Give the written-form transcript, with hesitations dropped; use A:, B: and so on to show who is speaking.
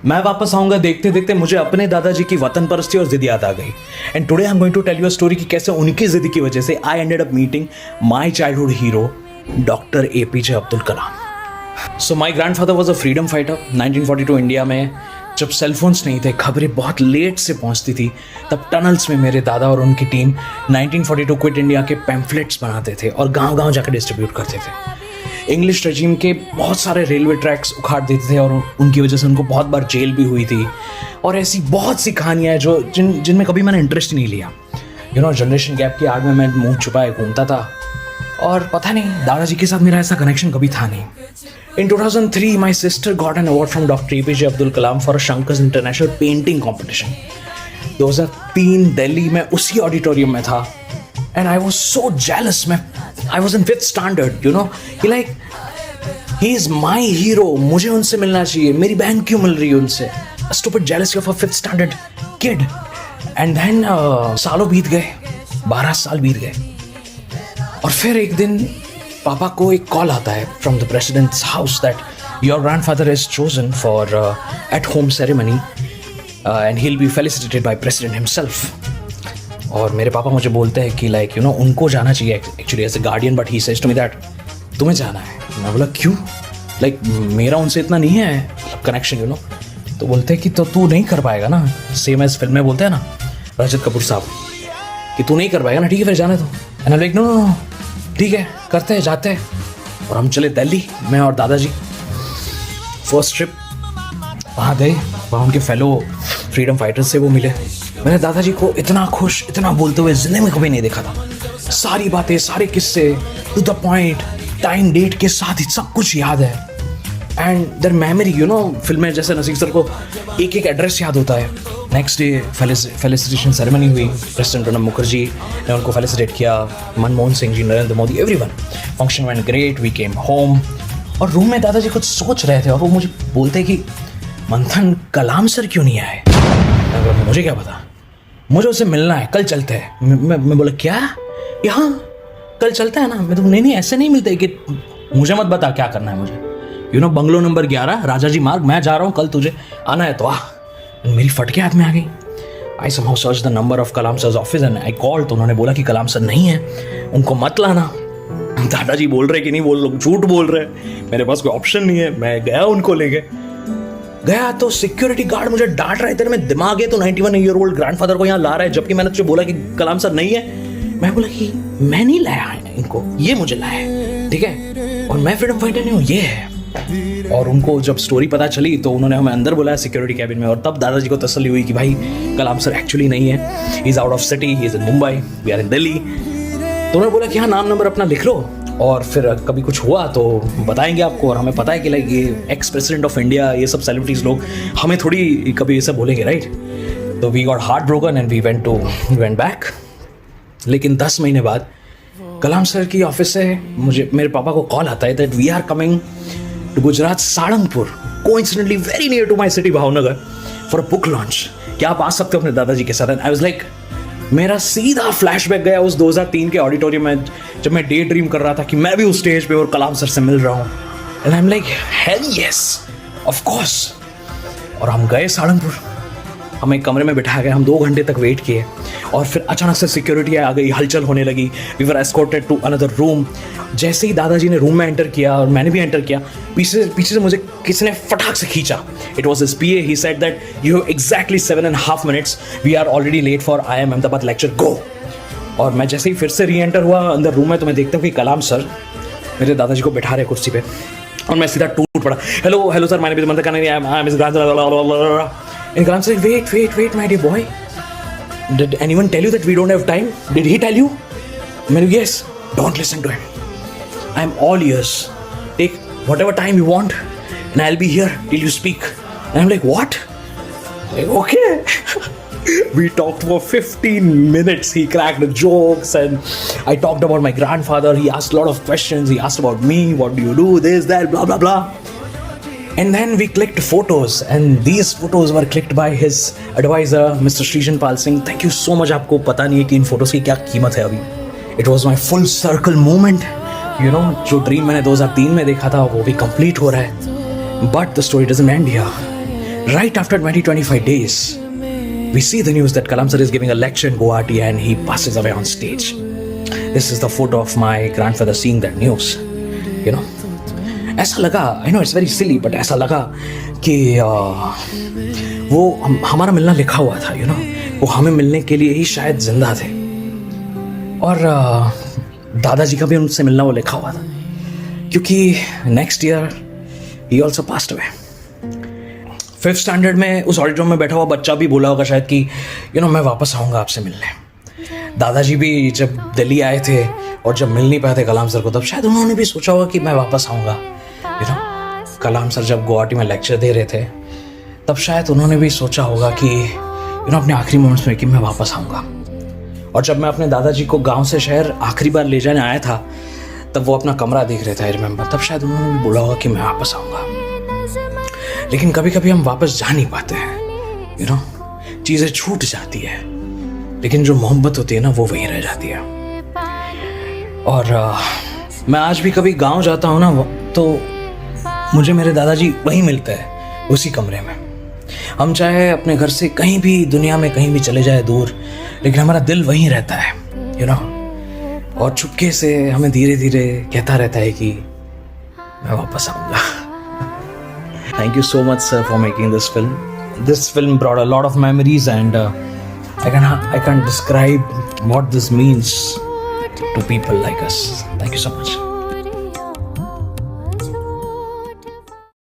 A: मैं वापस आऊंगा देखते देखते मुझे अपने दादाजी की वतन परस्ती और जिद याद आ गई। And today I am going to tell you a story कि कैसे उनकी जिद की वजह से I ended up meeting my childhood hero doctor APJ Abdul Kalam. So my grandfather was a freedom fighter. 1942 India में जब सेलफोन्स नहीं थे, खबरें बहुत लेट से पहुंचती थी, तब टनल्स में मेरे दादा और उनकी टीम 1942 क्विट इंडिया के पैम्फलेट्स बनाते थे और गांव-गांव जाकर डिस्ट्रीब्यूट करते थे। इंग्लिश रजीम के बहुत सारे रेलवे ट्रैक्स उखाड़ देते थे और उनकी वजह से उनको बहुत बार जेल भी हुई थी। और ऐसी बहुत सी कहानियाँ हैं जो जिनमें कभी मैंने इंटरेस्ट ही नहीं लिया। जनरेशन गैप की आड़ में मैं मुंह छुपाए घूमता था और पता नहीं दादाजी के साथ मेरा ऐसा कनेक्शन कभी था नहीं। In 2003, my sister got an award from Dr. APJ Abdul Kalam for a Shankars International Painting Competition. 2003 Delhi में उसी ऑडिटोरियम में था and I was so jealous. I was in 5th standard, he is my hero. मुझे उनसे मिलना चाहिए, मेरी बहन क्यों मिल रही है उनसे? A stupid jealousy of a 5th standard kid. And then सालों बीत गए, 12 साल बीत गए और फिर एक दिन पापा को एक कॉल आता है from the president's house that your grandfather is chosen for at home ceremony and he will be felicitated by president himself. और मेरे पापा मुझे बोलते हैं कि उनको जाना चाहिए actually as a guardian, but he says to me that तुम्हें जाना है। मैं बोला क्यों? मेरा उनसे इतना नहीं है कनेक्शन तो बोलते हैं कि तो तू नहीं कर पाएगा ना, सेम एज फिल्म में बोलते हैं ना रजत कपूर साहब कि तू नहीं कर पाएगा ना, ठीक है फिर जाने दो। एंड आई लाइक नो ठीक है करते हैं, जाते हैं। और हम चले दिल्ली, मैं और दादाजी। फर्स्ट ट्रिप वहाँ गए, वहाँ उनके फेलो फ्रीडम फाइटर्स से वो मिले। मैंने दादाजी को इतना खुश, इतना बोलते हुए जिंदगी में कभी नहीं देखा था। सारी बातें, सारे किस्से to the point, time date के साथ ही सब कुछ याद है। एंड देयर मेमोरी फिल्म में जैसे नसीब सर को एक एक एड्रेस याद होता है। नेक्स्ट डे फेलिसिटेशन सेरेमनी हुई, प्रेसिडेंट प्रणब मुखर्जी ने उनको फेलिसिटेट किया, Manmohan Singh ji, Narendra Modi, everyone. Function went great, we came home. और रूम में दादाजी कुछ सोच रहे थे और वो मुझे बोलते कि मंथन कलाम सर क्यों नहीं आए? मुझे क्या पता, मुझे उससे मिलना है, कल चलते हैं। मैं बोला क्या यहाँ कल चलता है ना? मैं तो नहीं ऐसे नहीं मिलते कि मुझे मत बता क्या करना है मुझे। बंगलो नंबर 11 राजाजी मार्ग, मैं जा रहा हूँ, कल तुझे आना है तो आ। मेरी फटके हाथ में आ गई। आई somehow searched the number of Kalam सर's office and I called, तो उन्होंने बोला कि कलाम सर नहीं है, उनको मत लाना। दादाजी बोल रहे कि नहीं, वो लोग झूठ बोल रहे हैं, मेरे पास कोई ऑप्शन नहीं है। मैं गया, उनको लेके गया तो सिक्योरिटी गार्ड मुझे डांट रहे थे। मैं दिमाग है तो 91 ईयर ओल्ड ग्रैंडफादर को यहाँ ला रहा है, जबकि मैंने तुझे बोला कि कलाम सर नहीं है। मैं बोला कि मैं नहीं लाया है इनको, ये मुझे लाया है, ठीक है, और मैं फ्रीडम फाइटर नहीं हूँ, ये है। और उनको जब स्टोरी पता चली तो उन्होंने हमें अंदर बुलाया सिक्योरिटी कैबिन में, और तब दादाजी को तसल्ली हुई कि भाई कलाम सर एक्चुअली नहीं है, he is out of city, he is in Mumbai, we are in Delhi. तो उन्होंने बोला कि हाँ नाम नंबर अपना लिख लो और फिर कभी कुछ हुआ तो बताएंगे आपको। और हमें पता है कि ये एक्स प्रेसिडेंट ऑफ इंडिया, ये सब सेलिब्रिटीज़ लोग हमें थोड़ी कभी ये सब बोलेंगे, राइट? तो we got heart broken and we went back. लेकिन 10 महीने बाद कलाम सर की ऑफिस से मेरे पापा को कॉल आता है that we are coming to Gujarat, Saharanpur, coincidentally very near to my city, Bhavnagar, for a book launch. क्या आप आ सकते हो अपने दादाजी के साथ? I was like, मेरा सीधा फ्लैशबैक गया उस 2003 के ऑडिटोरियम में जब मैं डे ड्रीम कर रहा था कि मैं भी उस स्टेज पे और कलाम सर से मिल रहा हूँ। And I'm like, hell yes, of course. और हम गए सहारनपुर, हमें कमरे में बिठाया गया, हम 2 घंटे तक वेट किए और फिर अचानक से सिक्योरिटी आ गई, हलचल होने लगी। We were escorted to another room. जैसे ही दादाजी ने रूम में एंटर किया और मैंने भी एंटर किया, पीछे से मुझे किसी ने फटाक से खींचा। It was his PA। He said that you have exactly 7.5 minutes, we are already late for IIM Ahmedabad lecture, go. और मैं जैसे ही फिर से री एंटर हुआ अंदर रूम में तो मैं देखता हूँ कि कलाम सर मेरे दादाजी को बैठा रहे कुर्सी पे और मैं सीधा टूट पड़ा। हेलो सर, मैंने भी मंदिर करना नहीं। And Kalam said, wait, my dear boy. Did anyone tell you that we don't have time? Did he tell you? Yes. Don't listen to him. I'm all ears. Take whatever time you want, and I'll be here till you speak. And I'm like, what? Like, okay. We talked for 15 minutes. He cracked jokes, and I talked about my grandfather. He asked a lot of questions. He asked about me. What do you do? This, that, blah, blah, blah. And then we clicked photos, and these photos were clicked by his advisor, Mr. Srijan Pal Singh. Thank you so much. आपको पता नहीं है कि इन photos की क्या कीमत है अभी। It was my full circle moment. जो ड्रीम मैंने 2003 में देखा था वो भी कंप्लीट हो रहा है। But the story doesn't end here. Right after 20-25 days, we see the news that Kalam sir is giving a lecture in Guwahati and he passes away on stage. This is the photo of my grandfather seeing that news. You know, ऐसा लगा, I know it's very silly, but ऐसा लगा कि वो हमारा मिलना लिखा हुआ था. You know, वो हमें मिलने के लिए ही शायद जिंदा थे. और दादाजी का भी उनसे मिलना वो लिखा हुआ था, क्योंकि next year he also passed away. 5th standard में उस ऑडिटोरियम में बैठा हुआ बच्चा भी बोला होगा शायद कि मैं वापस आऊँगा आपसे मिलने. दादाजी भी जब दिल्ली आए थे और जब मिल नहीं पाए थे कलाम सर को, तब शायद उन्होंने भी सोचा होगा कि मैं वापस आऊँगा. कलाम सर जब गुवाहाटी में लेक्चर दे रहे थे, तब शायद उन्होंने भी सोचा होगा कि अपने आखिरी मोमेंट्स में कि मैं वापस आऊँगा. और जब मैं अपने दादाजी को गांव से शहर आखिरी बार ले जाने आया था, तब वो अपना कमरा देख रहे थे, आई रिमेंबर. तब शायद उन्होंने भी बोला होगा कि मैं वापस आऊँगा. लेकिन कभी कभी हम वापस जा नहीं पाते हैं. चीज़ें छूट जाती है, लेकिन जो मोहब्बत होती है ना, वो वहीं रह जाती है. और मैं आज भी कभी गांव जाता हूँ ना, तो मुझे मेरे दादाजी वहीं मिलते हैं, उसी कमरे में. हम चाहे अपने घर से कहीं भी दुनिया में कहीं भी चले जाए दूर, लेकिन हमारा दिल वहीं रहता है. और चुपके से हमें धीरे धीरे कहता रहता है कि मैं वापस आऊँगा. Thank you so much, sir, for making this film. This film brought a lot of memories, and I can't describe what this means to people like us. Thank you so much.